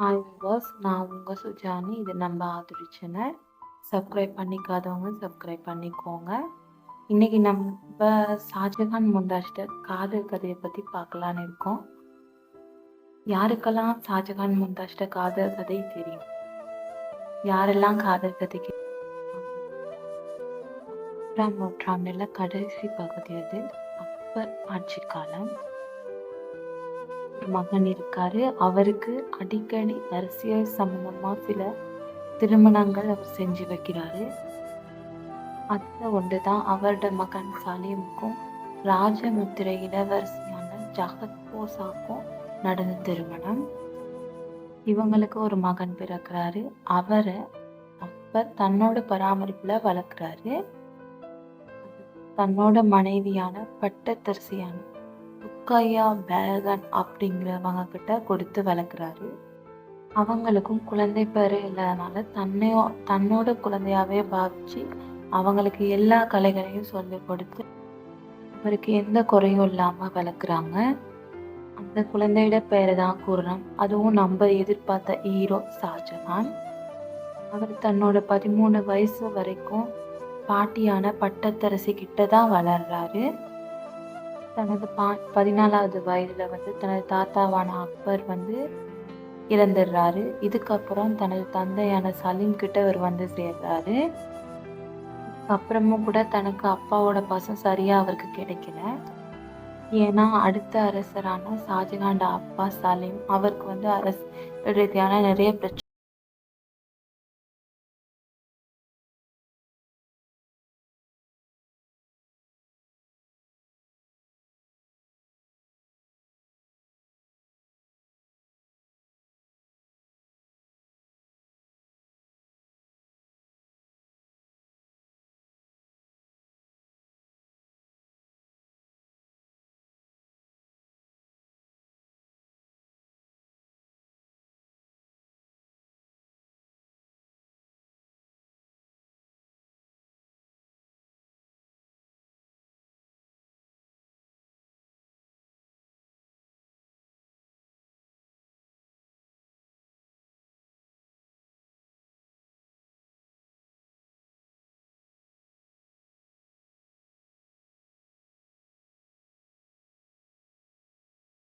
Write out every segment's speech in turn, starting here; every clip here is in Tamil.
ஹாய் வியூவர்ஸ், நான் உங்கள் சுஜானி. இது நம்ம ஆதரி சேனல். சப்ஸ்கிரைப் பண்ணிக்காதவங்க சப்ஸ்கிரைப் பண்ணிக்கோங்க. இன்றைக்கி நம்ம ஷாஜகான் மும்தாஜ்ட காதல் கதையை பற்றி பார்க்கலான்னு இருக்கோம். யாருக்கெல்லாம் ஷாஜகான் மும்தாஜ்ட காதல் கதை தெரியும்? யாரெல்லாம் காதல் கதைக்கு 10ஆம் நூற்றாண்டில் கடைசி பகுதி அது. அக்பர் ஆட்சி காலம். ஒரு மகன் இருக்காரு. அவருக்கு அடிக்கடி அரசியல் சம்பந்தமா சில திருமணங்கள் அவர் செஞ்சு வைக்கிறாரு. அதுல ஒன்றுதான் அவரோட மகன் சலீமுக்கும் ராஜமுத்திரை இளவரசியான ஜகத்போசாக்கும் நடந்த திருமணம். இவங்களுக்கு ஒரு மகன் பிறக்கிறாரு. அவரை அக்பர் தன்னோட பராமரிப்புல வளர்க்குறாரு. தன்னோட மனைவியான பட்டத்தரசியான ருக்கையா பேகன் அப்படிங்கிறவங்க கிட்ட கொடுத்து வளர்க்குறாரு. அவங்களுக்கும் குழந்தை பேரு இல்லாதனால தன்னோட குழந்தையாவே பாவிச்சு அவங்களுக்கு எல்லா கலைகளையும் சொல்லி கொடுத்து அவருக்கு எந்த குறையும் இல்லாம வளர்க்குறாங்க. அந்த குழந்தையோட பேரை தான் கூறுறோம். அதுவும் நம்ம எதிர்பார்த்த ஹீரோ ஷாஜகான். அவர் தன்னோட 13 வயசு வரைக்கும் பாட்டியான பட்டத்தரசி கிட்ட தான் வளர்றாரு. தனது 14வது வயதுல தனது தாத்தாவான அக்பர் இறந்துடுறாரு. இதுக்கப்புறம் தனது தந்தையான சலீம் கிட்ட அவர் சேர்றாரு. அப்புறமும் கூட தனக்கு அப்பாவோட பாசம் சரியா அவருக்கு கிடைக்கல. ஏன்னா அடுத்த அரசரான ஷாஜகான் அப்பா சலீம் அவருக்கு அரசு ரீதியான நிறைய பிரச்சனை.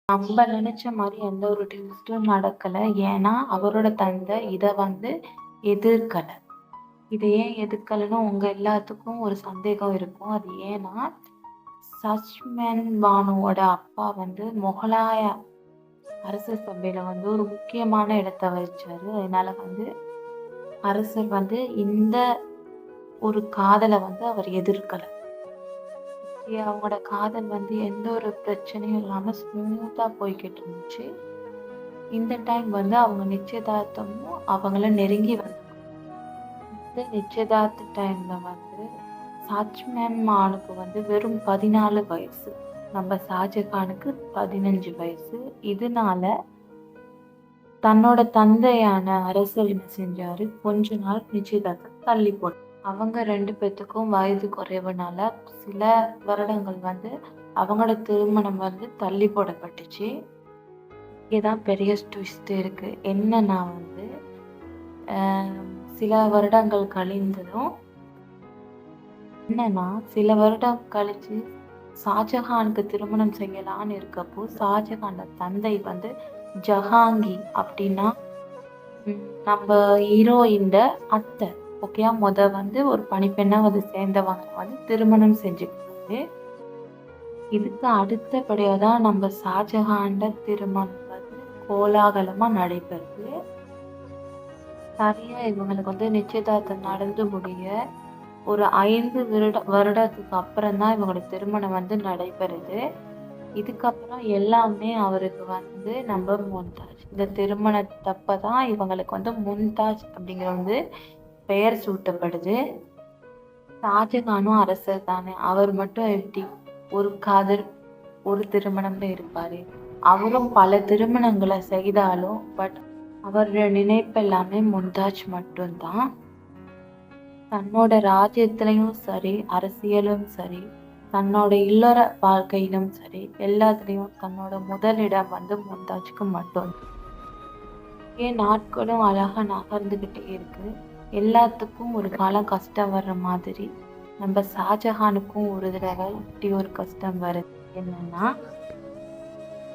நம்ம நினைச்ச மாதிரி எந்த ஒரு ட்விஸ்டும் நடக்கல. ஏன்னா அவரோட தந்தை இதை எதிர்க்கல. இதை ஏன் எதிர்க்கலைன்னு உங்க எல்லாத்துக்கும் ஒரு சந்தேகம் இருக்கும். அது ஏன்னா சச்மேன் பானுவோட அப்பா முகலாய அரச சபையில ஒரு முக்கியமான இடத்தை வகிச்சாரு. அதனால அரசர் இந்த ஒரு காதலை அவர் எதிர்க்கல. அவங்களோட காதல் எந்த ஒரு பிரச்சனையும் இல்லாம ஸ்மூத்தா போய்கிட்டு இருந்துச்சு. இந்த டைம் அவங்க நிச்சயதார்த்தமும் அவங்கள நெருங்கி இந்த நிச்சயதார்த்த டைம்ல சாச்மேன் மானுக்கு வெறும் 14 வயசு. நம்ம ஷாஜகானுக்கு 15 வயசு. இதனால தன்னோட தந்தையான அரசர் என்ன செஞ்சாரு, கொஞ்ச நாள் நிச்சயதார்த்தம் தள்ளி போட்டார். அவங்க 2 பேத்துக்கும் வயது குறைவுனால சில வருடங்கள் அவங்களோட திருமணம் தள்ளி போடப்பட்டுச்சு. இங்கேதான் பெரிய ட்விஸ்ட் இருக்கு. என்னன்னா சில வருடங்கள் கழிந்ததும் சில வருடம் கழிச்சு ஷாஜகானுக்கு திருமணம் செய்யலான்னு இருக்கப்போ ஷாஜகானோட தந்தை ஜஹாங்கீர் அப்படின்னா நம்ம ஹீரோயின்ட அத்தை ஓகேயா ஒரு பணிப்பெண்ணா சேர்ந்தவங்க திருமணம் செஞ்சுக்கிட்டாரு. இதுக்கு அடுத்தபடியா தான் நம்ம ஷாஜகான்ட திருமணம் கோலாகலமா நடைபெறுது. சரியா இவங்களுக்கு நிச்சயதார்த்தம் நடந்து முடிய ஒரு 5 வருடத்துக்கு அப்புறம் தான் இவங்களோட திருமணம் நடைபெறுது. இதுக்கப்புறம் எல்லாமே அவருக்கு நம்ம மும்தாஜ். இந்த திருமணத்தப்பதான் இவங்களுக்கு மும்தாஜ் அப்படிங்கிற பெயர் சூட்டப்படுது. ஷாஜகானும் அரசர் தானே, அவர் மட்டும் எப்படி ஒரு காதல் ஒரு திருமணம்ல இருப்பாரு? அவரும் பல திருமணங்களை செய்தாலும் பட் அவரோட நினைப்பு எல்லாமே மும்தாஜ் மட்டும்தான். தன்னோட ராஜ்யத்திலையும் சரி, அரசியலும் சரி, தன்னோட இல்லற வாழ்க்கையிலும் சரி, எல்லாத்துலேயும் தன்னோட முதலிடம் மும்தாஜுக்கு மட்டும். ஏன் நாட்களும் அழகா நகர்ந்துகிட்டே இருக்கு. எல்லாத்துக்கும் ஒரு காலம் கஷ்டம் வர்ற மாதிரி நம்ம ஷாஜஹானுக்கும் ஒரு தடவை இப்படி ஒரு கஷ்டம் வருது. என்னன்னா,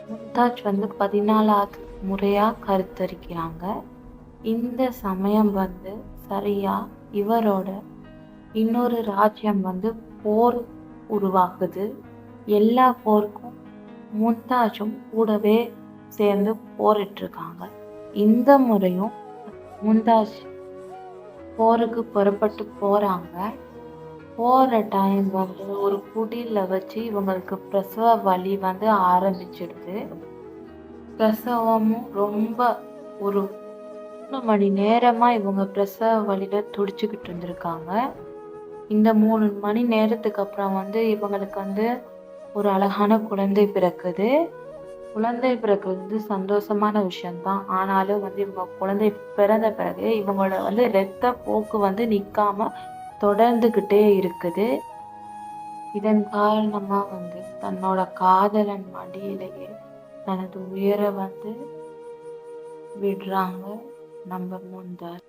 மும்தாஜ் வந்து 14வது முறையா கருத்தரிக்கிறாங்க. இந்த சமயம் வந்து சரியா இவரோட இன்னொரு ராஜ்யம் வந்து போர் உருவாகுது. எல்லா போருக்கும் மும்தாஜும் கூடவே சேர்ந்து போரிட்டுருக்காங்க. இந்த முறையும் மும்தாஜ் போருக்கு புறப்பட்டு போறாங்க. போற டைம் வந்து ஒரு குடில்ல வச்சு இவங்களுக்கு பிரசவ வலி வந்து ஆரம்பிச்சிடுது. பிரசவமும் ரொம்ப ஒரு 3 மணி நேரமா இவங்க பிரசவ வலியில துடிச்சுக்கிட்டு இருந்திருக்காங்க. இந்த 3 மணி நேரத்துக்கு அப்புறம் வந்து இவங்களுக்கு வந்து ஒரு அழகான குழந்தை பிறக்குது. குழந்தை பிறக்குறது வந்து சந்தோஷமான விஷயம் தான். ஆனாலும் வந்து இவங்க குழந்தை பிறந்த பிறகு இவங்களோட வந்து இரத்த போக்கு வந்து நிக்காம தொடர்ந்துகிட்டே இருக்குது. இதன் காரணமா வந்து தன்னோட காதலன் மடியிலேயே தனது உயிர வந்து விடுறாங்க நம்ம மும்தாஜ்.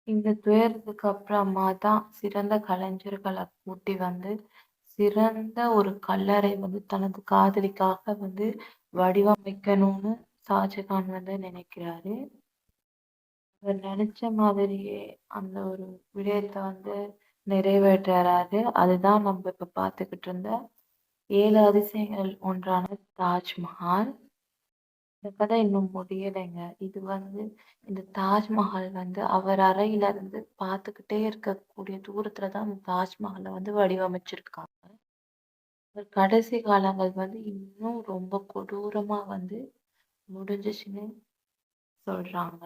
இந்த துயரத்துக்கு அப்புறமா தான் சிறந்த கலைஞர்கள கூட்டி வந்து சிறந்த ஒரு கல்லறை வந்து தனது காதலிக்காக வந்து வடிவமைக்கணும்னு ஷாஜகான் வந்து நினைக்கிறாரு. அவர் நினைச்ச மாதிரியே அந்த ஒரு விடயத்த வந்து நிறைவேற்றுறாரு. அதுதான் நம்ம இப்ப பார்த்துக்கிட்டு இருந்த 7 அதிசயங்கள் ஒன்றான தாஜ்மஹால். இந்த கதை இன்னும் முடியலைங்க. இது வந்து இந்த தாஜ்மஹால் வந்து அவர் அறையில இருந்து பார்த்துக்கிட்டே இருக்கக்கூடிய தூரத்துல தான் அந்த தாஜ்மஹாலை வந்து வடிவமைச்சிருக்காங்க. அவர் கடைசி காலங்கள் வந்து இன்னும் ரொம்ப கொடூரமா வந்து முடிஞ்சுச்சுன்னு சொல்றாங்க.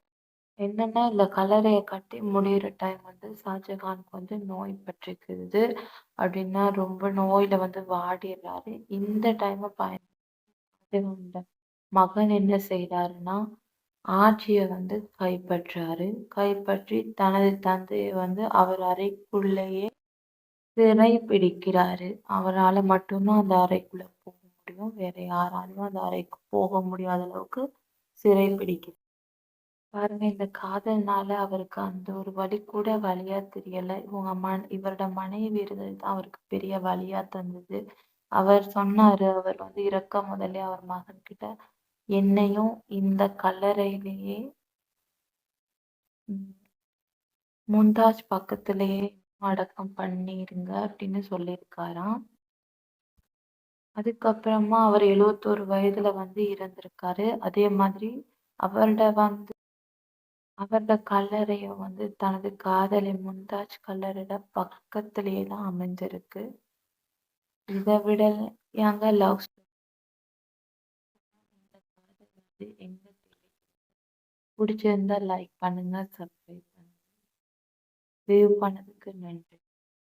என்னன்னா, இந்த கல்லறைய கட்டி முடியிற டைம் வந்து ஷாஜகானுக்கு வந்து நோய் பட்டிருக்குது. அப்படின்னா ரொம்ப நோயில வந்து வாடிடுறாரு. இந்த டைம பயன்படுத்தி மகன் என்ன செய்றாருன்னா, ஆட்சிய வந்து கைப்பற்றாரு. கைப்பற்றி தனது தந்தைய வந்து அவர் அறைக்குள்ளேயே சிறை பிடிக்கிறாரு. அவரால மட்டும் தான் அந்த அறைக்குள்ள போக முடியும். வேற யாராலும் அந்த அறைக்கு போக முடியாத அளவுக்கு சிறை பிடிக்கிறார். பாருங்க, இந்த காதல்னால அவருக்கு அந்த ஒரு வலி கூட வலியா தெரியல. இவரோட மனைவி இருந்தது தான் அவருக்கு பெரிய வலியா தந்தது. அவர் சொன்னாரு, அவர் வந்து இறக்க முதலே அவர் மகன்கிட்ட, என்னையும் இந்த கல்லறையிலேயே ம் மும்தாஜ் பக்கத்திலேயே அடக்கம் பண்ணிருங்க அப்படின்னு சொல்லியிருக்காராம். அதுக்கப்புறமா அவர் 71 வயதுல வந்து இறந்திருக்காரு. அதே மாதிரி அவரோட வந்து அவரோட கல்லறைய வந்து தனது காதலி மும்தாஜ் கல்லறையோட பக்கத்திலேயே தான் அமைஞ்சிருக்கு. இத விட ஏங்க லவ் ஸ்டோரி இந்த காதல் வந்து எங்க தெரியும். பிடிச்சிருந்தா லைக் பண்ணுங்க, சப்ஸ்கிரைப் பண்ணுங்க. சேவ் பண்ணதுக்கு நன்றி.